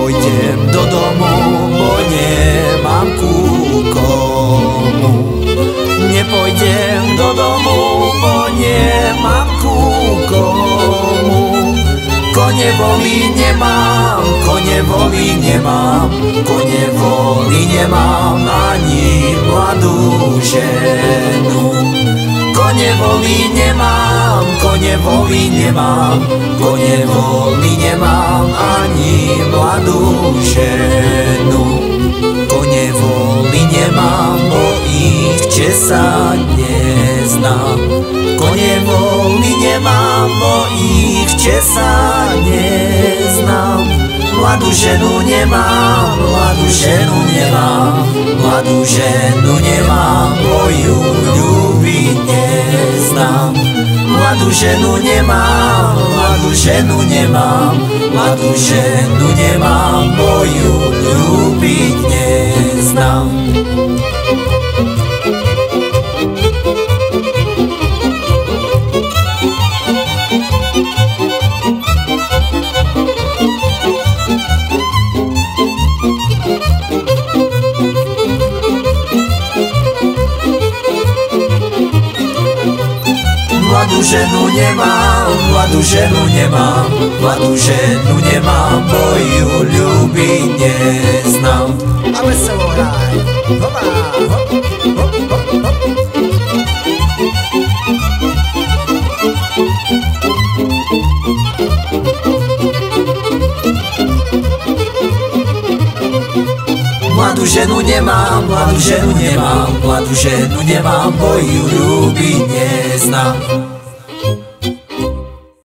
nepôjdem do domu, bo nemám ku komu. Nepôjdem do domu, bo nemám ku komu. Kone voli nemám, kone voli nemám, kone voli nemám ani mladú ženu. Kone voli nemám, kone voli nemám, kone voli nemám ani mladú ženu. Kone voli nemám, bo ich česať neznám. Kone voli nemám, bo ich česať neznám. Mladú ženu nemám, mladú ženu nemám, mladú ženu nemám, bo ju ľúbiť neznám. Mladú ženu nemám, mladú ženu nemám, mladú ženu nemám, bo ju ľúbiť neznám. Mladú ženu nemám, mladú ženu nemám, mladú ženu nemám, bo ju ľúbiť neznám. A veselo hraj, hopa, hop, hop, hop, hop. Mladú ženu nemám, mladú ženu nemám, mladú ženu nemám, bo ju ľúbiť neznám.